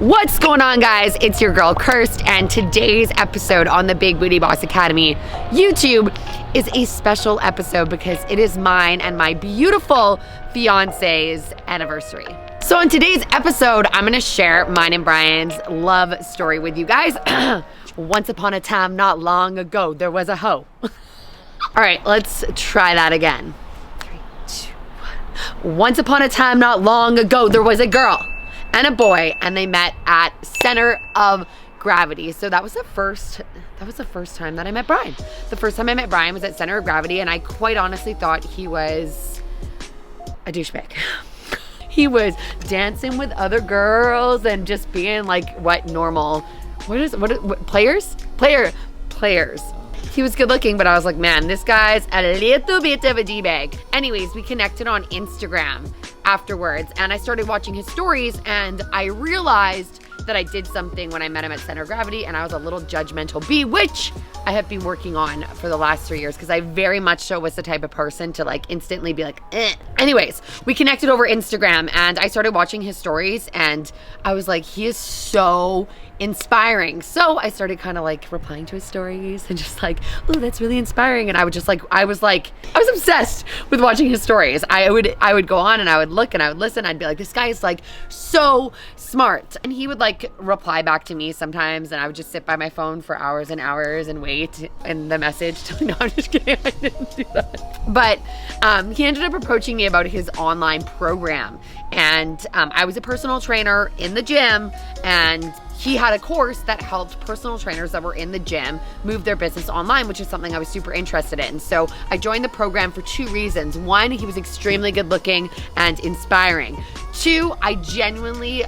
What's going on, guys? It's your girl Kirsten, and today's episode on the Big Booty Boss Academy YouTube is a special episode because it is mine and my beautiful fiance's anniversary. So in today's episode, I'm gonna share mine and Brian's love story with you guys. Once upon a time, not long ago, there was a hoe. All right, let's try that again. 3, 2, 1. Once upon a time, not long ago, there was a girl and a boy, and they met at Center of Gravity. So that was the first time that I met Brian. The first time I met Brian was at Center of Gravity, and I quite honestly thought he was a douchebag. He was dancing with other girls and just being like players? He was good looking, but I was like, man, this guy's a little bit of a D-bag. Anyways, we connected on Instagram afterwards, and I started watching his stories, and I realized that I did something when I met him at Center of Gravity, and I was a little judgmental bee, which I have been working on for the last 3 years because I very much so was the type of person to like instantly be like, eh. Anyways, we connected over Instagram, and I started watching his stories, and I was like, he is so inspiring. So I started kind of like replying to his stories and just like, oh, that's really inspiring. And I was obsessed with watching his stories. I would go on and I would look and I would listen. I'd be like, this guy is like so smart. And he would like reply back to me sometimes, and I would just sit by my phone for hours and hours and wait in the message. No, I'm just kidding. I didn't do that. But he ended up approaching me about his online program. And I was a personal trainer in the gym, and he had a course that helped personal trainers that were in the gym move their business online, which is something I was super interested in. So I joined the program for 2 reasons. 1, he was extremely good looking and inspiring. 2, I genuinely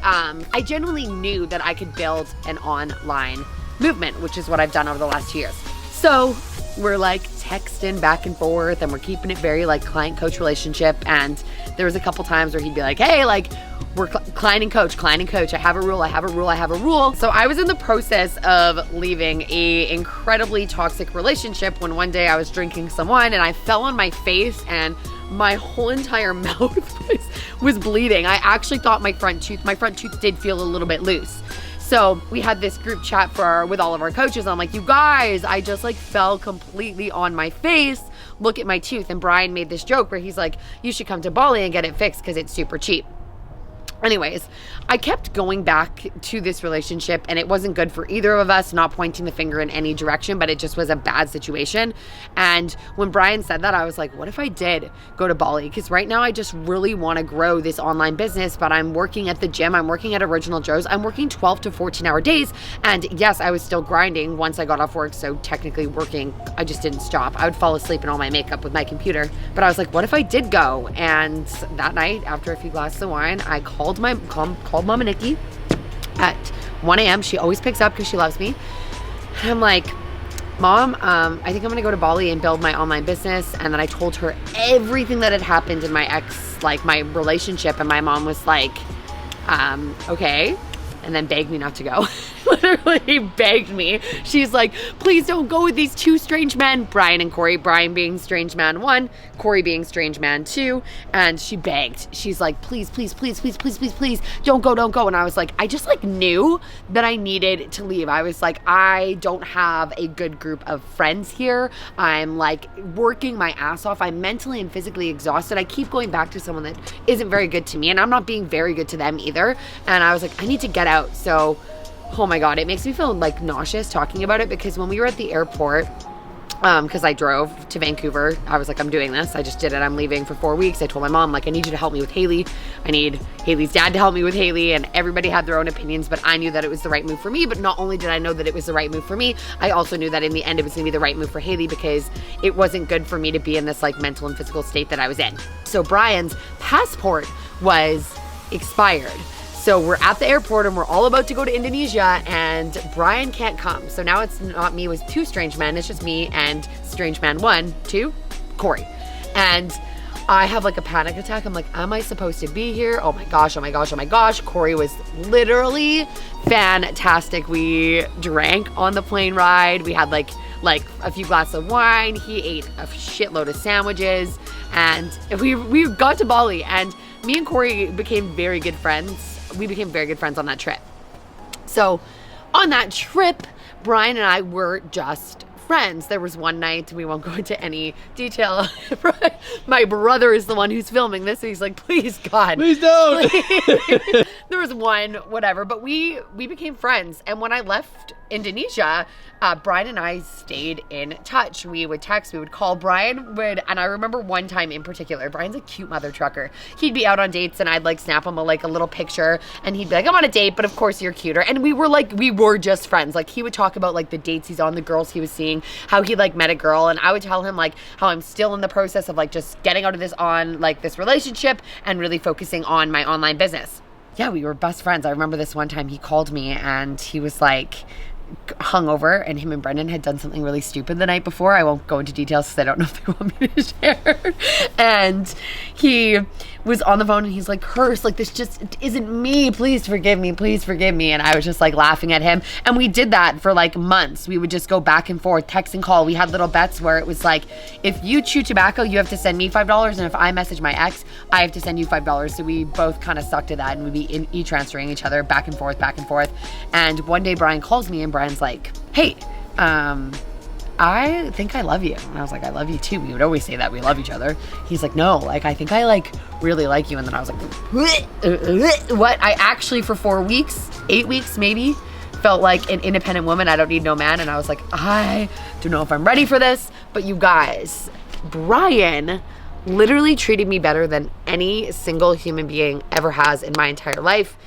knew that I could build an online movement, which is what I've done over the last 2 years. So we're like texting back and forth, and we're keeping it very like client coach relationship. And there was a couple times where he'd be like, hey, like, we're client and coach. I have a rule. So I was in the process of leaving a incredibly toxic relationship when one day I was drinking some wine and I fell on my face, and my whole entire mouth was bleeding. I actually thought my front tooth did feel a little bit loose. So we had this group chat with all of our coaches. I'm like, you guys, I just like fell completely on my face. Look at my tooth. And Brian made this joke where he's like, you should come to Bali and get it fixed because it's super cheap. Anyways, I kept going back to this relationship, and it wasn't good for either of us, not pointing the finger in any direction, but it just was a bad situation. And when Brian said that, I was like, what if I did go to Bali? Because right now I just really want to grow this online business, but I'm working at the gym. I'm working at Original Joe's. I'm working 12 to 14-hour days. And yes, I was still grinding once I got off work. So technically working, I just didn't stop. I would fall asleep in all my makeup with my computer. But I was like, what if I did go? And that night, after a few glasses of wine, I called Mama Nikki at 1 a.m. She always picks up because she loves me. And I'm like, Mom, I think I'm gonna go to Bali and build my online business. And then I told her everything that had happened in my my relationship, and my mom was like, okay, and then begged me not to go. Literally begged me. She's like, please don't go with these 2 strange men, Brian and Corey. Brian being strange man 1, Corey being strange man 2. And she begged. She's like, please, don't go. And I was like, I just like knew that I needed to leave. I was like, I don't have a good group of friends here. I'm like working my ass off. I'm mentally and physically exhausted. I keep going back to someone that isn't very good to me, and I'm not being very good to them either. And I was like, I need to get out. So oh my God, it makes me feel like nauseous talking about it, because when we were at the airport, because I drove to Vancouver, I was like, I'm doing this. I just did it. I'm leaving for 4 weeks. I told my mom, like, I need you to help me with Haley. I need Haley's dad to help me with Haley. And everybody had their own opinions, but I knew that it was the right move for me. But not only did I know that it was the right move for me, I also knew that in the end it was gonna be the right move for Haley, because it wasn't good for me to be in this like mental and physical state that I was in. So Brian's passport was expired. So we're at the airport and we're all about to go to Indonesia, and Brian can't come. So now it's not me with 2 strange men. It's just me and strange man 1, 2, Corey. And I have like a panic attack. I'm like, am I supposed to be here? Oh my gosh. Corey was literally fantastic. We drank on the plane ride. We had like a few glasses of wine. He ate a shitload of sandwiches, and we got to Bali, and me and Corey became very good friends. We became very good friends on that trip. So on that trip, Brian and I were just friends. There was one night, we won't go into any detail. My brother is the one who's filming this, so he's like, please God. Please don't. Please. There was one, whatever, but we became friends. And when I left Indonesia, Brian and I stayed in touch. We would text, we would call. Brian would, and I remember one time in particular, Brian's a cute mother trucker. He'd be out on dates and I'd like snap him a little picture and he'd be like, I'm on a date, but of course you're cuter. And we were just friends. Like he would talk about like the dates he's on, the girls he was seeing, how he like met a girl. And I would tell him like how I'm still in the process of like just getting out of this relationship and really focusing on my online business. Yeah, we were best friends. I remember this one time he called me and he was like, hungover, and him and Brendan had done something really stupid the night before. I won't go into details because I don't know if they want me to share. And he was on the phone and he's like, Kirst, like this just isn't me. Please forgive me. Please forgive me. And I was just like laughing at him. And we did that for like months. We would just go back and forth, text and call. We had little bets where it was like, if you chew tobacco, you have to send me $5. And if I message my ex, I have to send you $5. So we both kind of stuck to that and we'd be e-transferring each other back and forth, back and forth. And one day Brian calls me and Brian's like, hey, I think I love you. And I was like, I love you too. We would always say that we love each other. He's like, no, like, I think I like really like you. And then I was like, what? I actually for 4 weeks, 8 weeks maybe, felt like an independent woman. I don't need no man. And I was like, I don't know if I'm ready for this. But you guys, Brian literally treated me better than any single human being ever has in my entire life.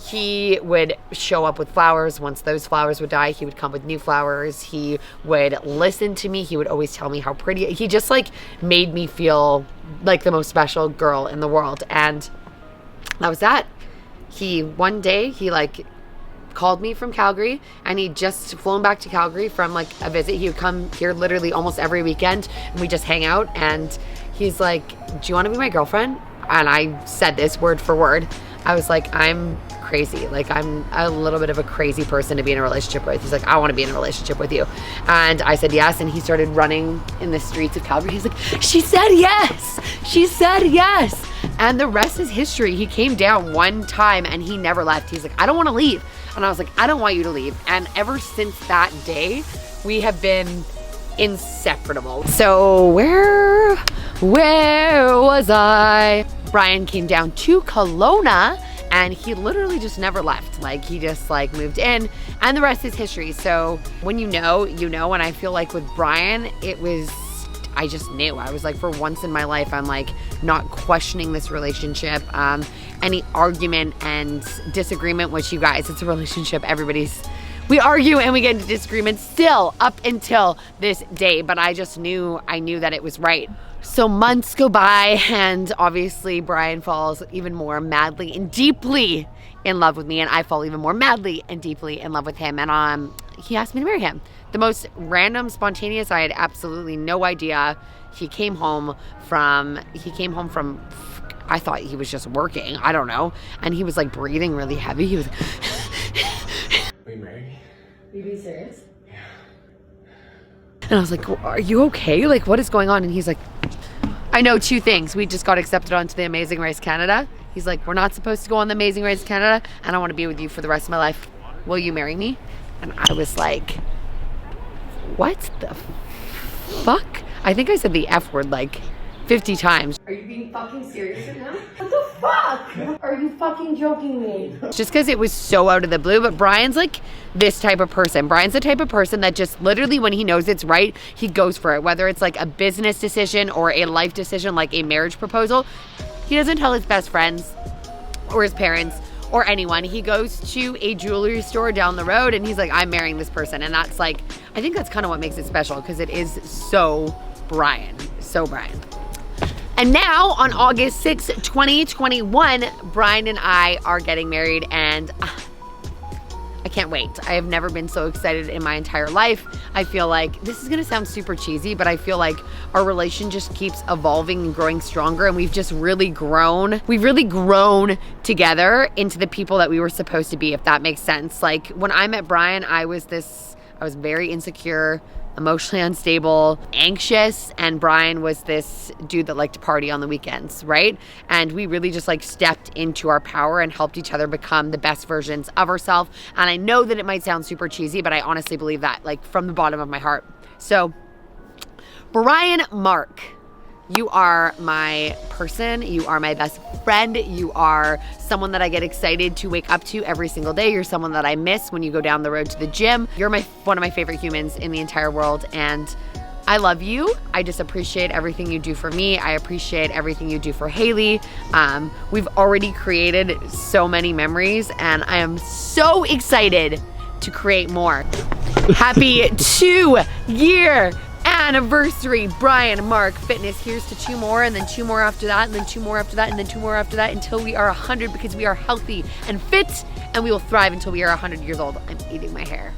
He would show up with flowers. Once those flowers would die, he would come with new flowers. He would listen to me. He would always tell me how pretty. He just like made me feel like the most special girl in the world. And that was that. One day he like called me from Calgary, and he'd just flown back to Calgary from like a visit. He would come here literally almost every weekend and we just hang out. And he's like, do you want to be my girlfriend? And I said this word for word. I was like, I'm crazy. Like, I'm a little bit of a crazy person to be in a relationship with. He's like, I want to be in a relationship with you. And I said yes. And he started running in the streets of Calgary. He's like, she said yes. She said yes. And the rest is history. He came down one time and he never left. He's like, I don't want to leave. And I was like, I don't want you to leave. And ever since that day, we have been inseparable. So where was I? Brian came down to Kelowna and he literally just never left. Like he just like moved in and the rest is history. So when you know, and I feel like with Brian, I just knew. I was like, for once in my life, I'm like not questioning this relationship. Any argument and disagreement, which you guys, it's a relationship. We argue and we get into disagreements still up until this day, but I knew that it was right. So months go by and obviously Brian falls even more madly and deeply in love with me, and I fall even more madly and deeply in love with him. And he asked me to marry him. The most random, spontaneous, I had absolutely no idea. He came home from, I thought he was just working, I don't know. And he was like breathing really heavy. He was Are you married? Are you being serious? Yeah. And I was like, are you okay? Like, what is going on? And he's like, I know 2 things. We just got accepted onto the Amazing Race Canada. He's like, we're not supposed to go on the Amazing Race Canada, and I want to be with you for the rest of my life. Will you marry me? And I was like, what the fuck? I think I said the F word like 50 times. Are you being fucking serious right now? What the fuck? Are you fucking joking me? Just because it was so out of the blue, but Brian's like this type of person. Brian's the type of person that just literally when he knows it's right, he goes for it. Whether it's like a business decision or a life decision, like a marriage proposal, he doesn't tell his best friends or his parents or anyone. He goes to a jewelry store down the road and he's like, I'm marrying this person. And that's like, I think that's kind of what makes it special because it is so Brian. So Brian. And now on August 6, 2021, Brian and I are getting married, and I can't wait. I have never been so excited in my entire life. I feel like, this is gonna sound super cheesy, but I feel like our relation just keeps evolving and growing stronger, and we've just really grown. We've really grown together into the people that we were supposed to be, if that makes sense. Like when I met Brian, I was very insecure, emotionally unstable, anxious, and Brian was this dude that liked to party on the weekends, right? And we really just like stepped into our power and helped each other become the best versions of ourselves. And I know that it might sound super cheesy, but I honestly believe that, like, from the bottom of my heart. So Brian Mark, you are my person. You are my best friend. You are someone that I get excited to wake up to every single day. You're someone that I miss when you go down the road to the gym. You're one of my favorite humans in the entire world, and I love you. I just appreciate everything you do for me. I appreciate everything you do for Haley. We've already created so many memories, and I am so excited to create more. Happy 2-year anniversary, Brian Mark Fitness. Here's to 2 more, and then 2 more after that, and then 2 more after that, and then 2 more after that, until we are 100, because we are healthy and fit, and we will thrive until we are 100 years old. I'm eating my hair.